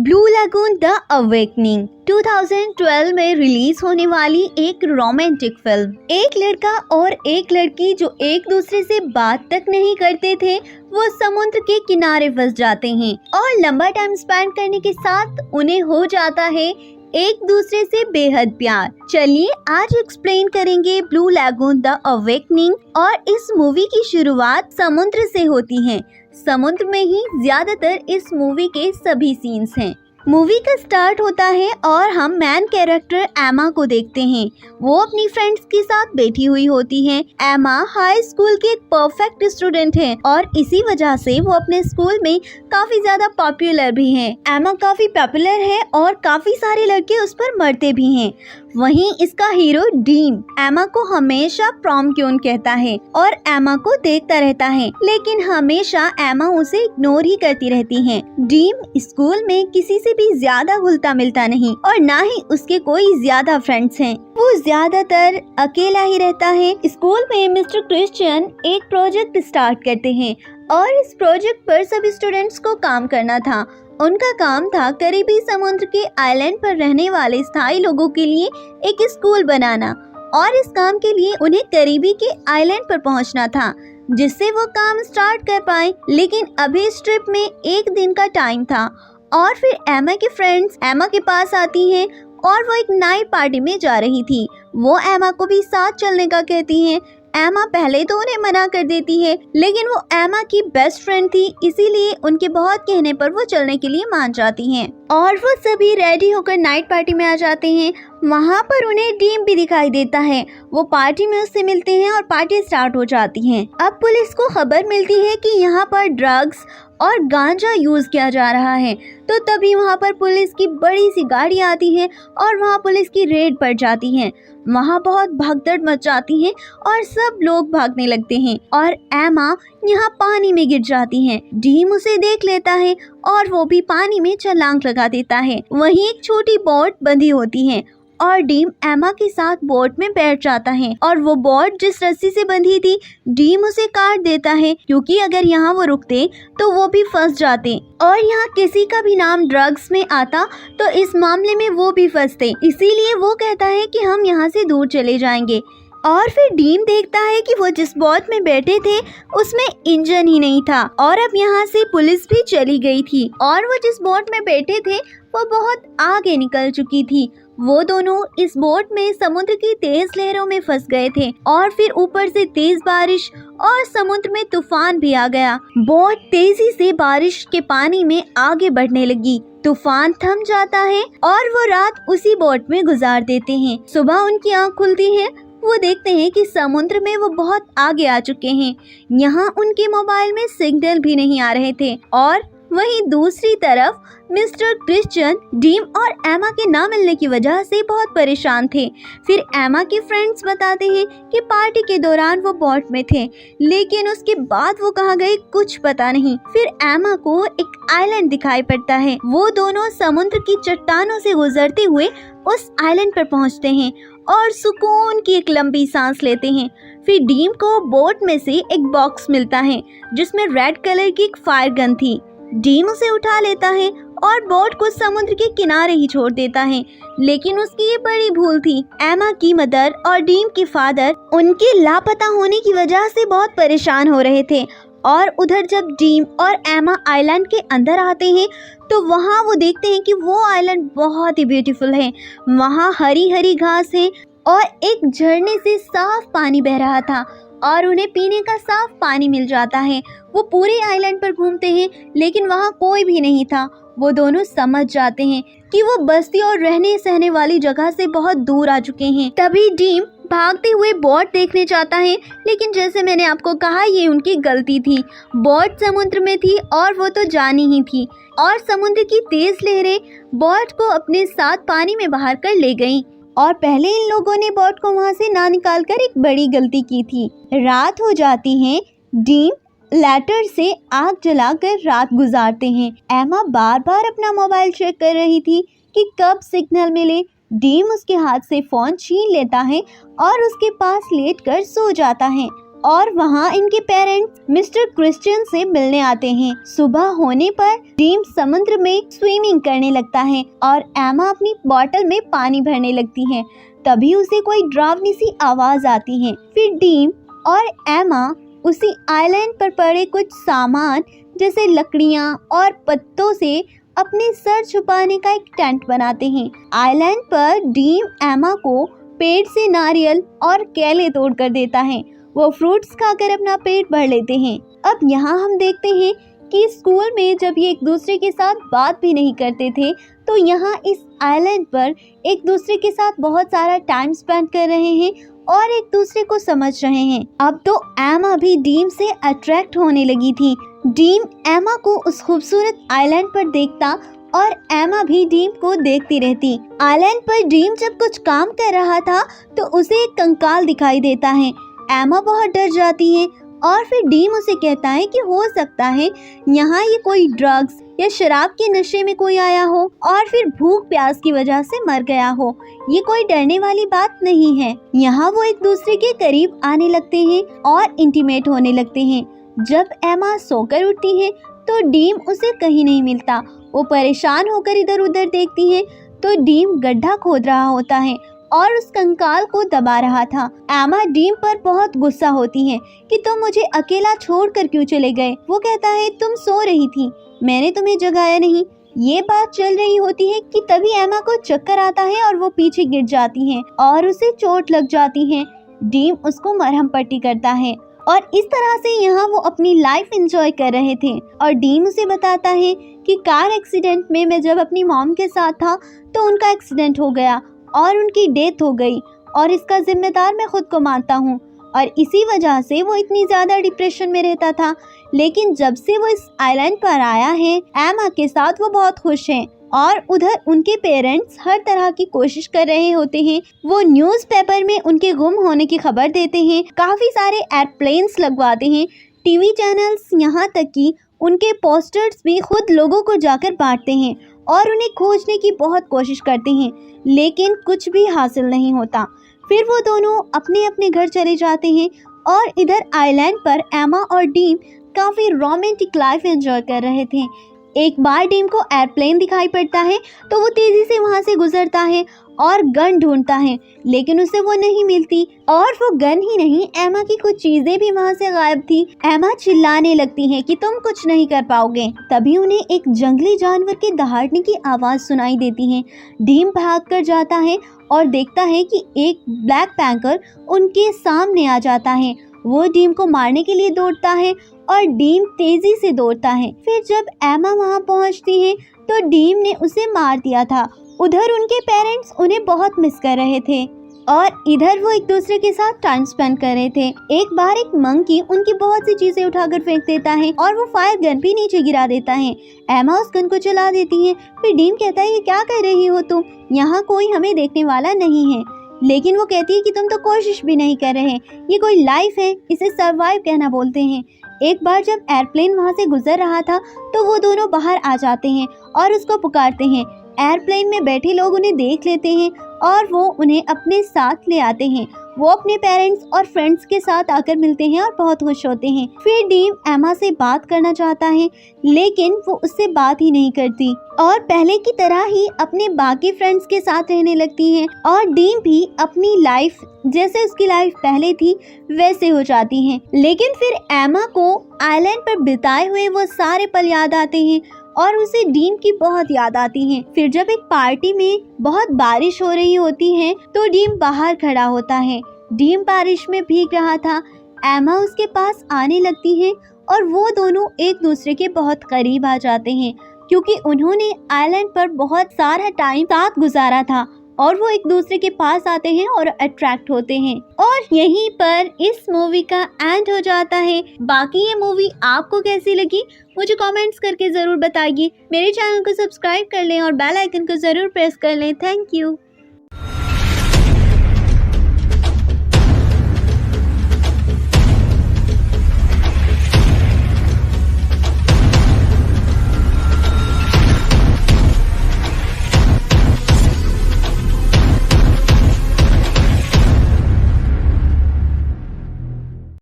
Blue lagoon the awakening 2012 में release होने वाली एक रोमांटिक फिल्म। एक लड़का और एक लड़की जो एक दूसरे से बात तक नहीं करते थे, वो समुद्र के किनारे फंस जाते हैं और लंबा टाइम स्पेंड करने के साथ उन्हें हो जाता है एक दूसरे से बेहद प्यार। चलिए आज एक्सप्लेन करेंगे ब्लू लगून द अवेकनिंग। और इस मूवी की शुरुआत समुद्र से होती है। समुद्र में ही ज्यादातर इस मूवी के सभी सीन्स हैं। मूवी का स्टार्ट होता है और हम मेन कैरेक्टर एमा को देखते हैं। वो अपनी फ्रेंड्स के साथ बैठी हुई होती हैं। एमा हाई स्कूल की एक परफेक्ट स्टूडेंट है और इसी वजह से वो अपने स्कूल में काफी ज्यादा पॉपुलर भी है। एमा काफी पॉपुलर है और काफी सारे लड़के उस पर मरते भी हैं। वहीं इसका हीरो डीम एमा को हमेशा प्रॉम क्यून कहता है और एमा को देखता रहता है, लेकिन हमेशा एमा उसे इग्नोर ही करती रहती है। डीम स्कूल में किसी से भी ज्यादा घुलता मिलता नहीं और ना ही उसके कोई ज्यादा फ्रेंड्स हैं। वो ज्यादातर अकेला ही रहता है। स्कूल में मिस्टर क्रिश्चियन एक प्रोजेक्ट स्टार्ट करते हैं और इस प्रोजेक्ट पर सभी स्टूडेंट्स को काम करना था। उनका काम था करीबी समुद्र के आइलैंड पर रहने वाले स्थायी लोगों के लिए एक स्कूल बनाना और इस काम के लिए उन्हें करीबी के आइलैंड पर पहुंचना था, जिससे वो काम स्टार्ट कर पाए। लेकिन अभी इस ट्रिप में एक दिन का टाइम था और फिर एमा के फ्रेंड्स एमा के पास आती हैं और वो एक नाइट पार्टी में जा रही थी। वो एमा को भी साथ चलने का कहती हैं। एमा पहले तो उन्हें मना कर देती है, लेकिन वो एमा की बेस्ट फ्रेंड थी, इसीलिए उनके बहुत कहने पर वो चलने के लिए मान जाती हैं और वो सभी रेडी होकर नाइट पार्टी में आ जाते हैं। वहाँ पर उन्हें डीम भी दिखाई देता है। वो पार्टी में उससे मिलते हैं और पार्टी स्टार्ट हो जाती है। अब पुलिस को खबर मिलती है कि यहाँ पर ड्रग्स और गांजा यूज किया जा रहा है, तो तभी वहाँ पर पुलिस की बड़ी सी गाड़ी आती है और वहाँ पुलिस की रेड पड़ जाती है। वहाँ बहुत भगदड़ मच जाती है और सब लोग भागने लगते हैं और एमा यहाँ पानी में गिर जाती है। डीम उसे देख लेता है और वो भी पानी में छलांग लगा देता है। वहीं एक छोटी बोट बंधी होती है और डीम एमा के साथ बोट में बैठ जाता है और वो बोट जिस रस्सी से बंधी थी, डीम उसे काट देता है, क्योंकि अगर यहाँ वो रुकते तो वो भी फंस जाते और यहाँ किसी का भी नाम ड्रग्स में आता तो इस मामले में वो भी फंसते। इसीलिए वो कहता है कि हम यहाँ से दूर चले जाएंगे। और फिर डीम देखता है कि वो जिस बोट में बैठे थे उसमें इंजन ही नहीं था और अब यहाँ से पुलिस भी चली गई थी और वो जिस बोट में बैठे थे वो बहुत आगे निकल चुकी थी। वो दोनों इस बोट में समुद्र की तेज लहरों में फंस गए थे और फिर ऊपर से तेज बारिश और समुद्र में तूफान भी आ गया। बोट तेजी से बारिश के पानी में आगे बढ़ने लगी। तूफान थम जाता है और वो रात उसी बोट में गुजार देते हैं। सुबह उनकी आँख खुलती है। वो देखते हैं कि समुद्र में वो बहुत आगे आ चुके हैं। यहाँ उनके मोबाइल में सिग्नल भी नहीं आ रहे थे और वहीं दूसरी तरफ मिस्टर क्रिश्चियन डीम और एमा के ना मिलने की वजह से बहुत परेशान थे। फिर एमा के फ्रेंड्स बताते हैं कि पार्टी के दौरान वो बोट में थे, लेकिन उसके बाद वो कहाँ गए कुछ पता नहीं। फिर एमा को एक आइलैंड दिखाई पड़ता है। वो दोनों समुद्र की चट्टानों से गुजरते हुए उस आइलैंड पर पहुँचते हैं और सुकून की एक लंबी सांस लेते हैं। फिर डीम को बोट में से एक बॉक्स मिलता है जिसमें रेड कलर की एक फायर गन थी। डीम उसे उठा लेता है और बोट को समुद्र के किनारे ही छोड़ देता है, लेकिन उसकी ये बड़ी भूल थी। एमा की मदर और डीम के फादर उनके लापता होने की वजह से बहुत परेशान हो रहे थे और उधर जब डीम और एमा आइलैंड के अंदर आते हैं तो वहाँ वो देखते हैं कि वो आइलैंड बहुत ही ब्यूटीफुल है। वहाँ हरी हरी घास है और एक झरने से साफ पानी बह रहा था और उन्हें पीने का साफ पानी मिल जाता है। वो पूरे आइलैंड पर घूमते हैं, लेकिन वहाँ कोई भी नहीं था। वो दोनों समझ जाते हैं कि वो बस्ती और रहने सहने वाली जगह से बहुत दूर आ चुके हैं। तभी डीम भागते हुए बोट देखने जाता है, लेकिन जैसे मैंने आपको कहा ये उनकी गलती थी। बोट समुद्र में थी और वो तो जानी ही थी और समुद्र की तेज लहरें बोट को अपने साथ पानी में बहा कर ले गईं। और पहले इन लोगों ने बोट को वहाँ से ना निकालकर एक बड़ी गलती की थी। रात हो जाती है। डीम लैटर से आग जलाकर रात गुजारते हैं। एमा बार बार अपना मोबाइल चेक कर रही थी कि कब सिग्नल मिले। डीम उसके हाथ से फोन छीन लेता है और उसके पास लेटकर सो जाता है और वहाँ इनके पेरेंट्स मिस्टर क्रिश्चियन से मिलने आते हैं। सुबह होने पर डीम समुद्र में स्विमिंग करने लगता है और एमा अपनी बॉटल में पानी भरने लगती है। तभी उसे कोई डरावनी सी आवाज आती है। फिर डीम और एमा उसी आइलैंड पर पड़े कुछ सामान जैसे लकड़ियाँ और पत्तों से अपने सर छुपाने का एक टेंट बनाते हैं। आइलैंड पर डीम एमा को पेड़ से नारियल और केले तोड़ कर देता है। वो फ्रूट्स खाकर अपना पेट भर लेते हैं। अब यहाँ हम देखते हैं कि स्कूल में जब ये एक दूसरे के साथ बात भी नहीं करते थे, तो यहाँ इस आइलैंड पर एक दूसरे के साथ बहुत सारा टाइम स्पेंड कर रहे हैं और एक दूसरे को समझ रहे हैं। अब तो एमा भी डीम से अट्रैक्ट होने लगी थी। डीम एमा को उस खूबसूरत आइलैंड पर देखता और एमा भी डीम को देखती रहती। आइलैंड पर डीम जब कुछ काम कर रहा था तो उसे एक कंकाल दिखाई देता है। एमा बहुत डर जाती है और फिर डीम उसे कहता है कि हो सकता है यहाँ ये कोई ड्रग्स या शराब के नशे में कोई आया हो और फिर भूख प्यास की वजह से मर गया हो। ये कोई डरने वाली बात नहीं है। यहाँ वो एक दूसरे के करीब आने लगते हैं और इंटीमेट होने लगते हैं। जब एमा सोकर उठती है तो डीम उसे कहीं नहीं मिलता। वो परेशान होकर इधर उधर देखती है तो डीम गड्ढा खोद रहा होता है और उस कंकाल को दबा रहा था। एमा डीम पर बहुत गुस्सा होती है कि तुम मुझे अकेला छोड़कर क्यों चले गए। वो कहता है तुम सो रही थी, मैंने तुम्हें जगाया नहीं। ये बात चल रही होती है कि तभी एमा को चक्कर आता है और वो पीछे गिर जाती है और उसे चोट लग जाती है। डीम उसको मरहम पट्टी करता है और इस तरह से यहाँ वो अपनी लाइफ एंजॉय कर रहे थे। और डीम उसे बताता है कि कार एक्सीडेंट में मैं जब अपनी मॉम के साथ था तो उनका एक्सीडेंट हो गया और उनकी डेथ हो गई और इसका जिम्मेदार मैं खुद को मानता हूँ और इसी वजह से वो इतनी ज़्यादा डिप्रेशन में रहता था। लेकिन जब से वो इस आइलैंड पर आया है एमा के साथ, वो बहुत खुश है और उधर उनके पेरेंट्स हर तरह की कोशिश कर रहे होते हैं। वो न्यूज़पेपर में उनके गुम होने की खबर देते हैं, काफ़ी सारे एयरप्लेन्स लगवाते हैं, टीवी चैनल्स, यहाँ तक कि उनके पोस्टर्स भी खुद लोगों को जाकर बांटते हैं और उन्हें खोजने की बहुत कोशिश करते हैं, लेकिन कुछ भी हासिल नहीं होता। फिर वो दोनों अपने अपने घर चले जाते हैं और इधर आइलैंड पर एमा और डीम काफ़ी रोमांटिक लाइफ एंजॉय कर रहे थे। एक बार डीम को एयरप्लेन दिखाई पड़ता है तो वो तेज़ी से वहाँ से गुजरता है और गन ढूंढता है, लेकिन उसे वो नहीं मिलती। और वो गन ही नहीं, एमा की कुछ चीजें भी वहाँ से गायब थी। एमा चिल्लाने लगती है कि तुम कुछ नहीं कर पाओगे। तभी उन्हें एक जंगली जानवर के दहाड़ने की आवाज़ सुनाई देती है। डीम भागकर जाता है और देखता है कि एक ब्लैक पैंथर उनके सामने आ जाता है। वो डीम को मारने के लिए दौड़ता है और डीम तेजी से दौड़ता है। फिर जब एमा वहाँ पहुँचती है तो डीम ने उसे मार दिया था। उधर उनके पेरेंट्स उन्हें बहुत मिस कर रहे थे और इधर वो एक दूसरे के साथ टाइम स्पेंड कर रहे थे। एक बार एक मंकी उनकी बहुत सी चीजें उठाकर फेंक देता है और वो फायर गन भी नीचे गिरा देता है। एमा उस गन को चला देती है। फिर डीम कहता है ये क्या कर रही हो तुम, यहाँ कोई हमें देखने वाला नहीं है। लेकिन वो कहती है कि तुम तो कोशिश भी नहीं कर रहे, ये कोई लाइफ है, इसे सरवाइव कहना बोलते हैं। एक बार जब एयरप्लेन वहाँ से गुजर रहा था तो वो दोनों बाहर आ जाते हैं और उसको पुकारते हैं। एयरप्लेन में बैठे लोग उन्हें देख लेते हैं और वो उन्हें अपने साथ ले आते हैं। वो अपने पेरेंट्स और फ्रेंड्स के साथ आकर मिलते हैं और बहुत खुश होते हैं। फिर डीम एमा से बात करना चाहता है, लेकिन वो उससे बात ही नहीं करती और पहले की तरह ही अपने बाकी फ्रेंड्स के साथ रहने लगती है। और डीम भी अपनी लाइफ जैसे उसकी लाइफ पहले थी वैसे हो जाती है। लेकिन फिर एमा को आइलैंड पर बिताए हुए वो सारे पल याद आते हैं और उसे डीम की बहुत याद आती है। फिर जब एक पार्टी में बहुत बारिश हो रही होती है तो डीम बाहर खड़ा होता है। डीम बारिश में भीग रहा था। एमा उसके पास आने लगती है और वो दोनों एक दूसरे के बहुत करीब आ जाते हैं क्योंकि उन्होंने आइलैंड पर बहुत सारा टाइम साथ गुजारा था और वो एक दूसरे के पास आते हैं और अट्रैक्ट होते हैं। और यहीं पर इस मूवी का एंड हो जाता है। बाकी ये मूवी आपको कैसी लगी मुझे कमेंट्स करके ज़रूर बताइए। मेरे चैनल को सब्सक्राइब कर लें और बेल आइकन को ज़रूर प्रेस कर लें। Thank you.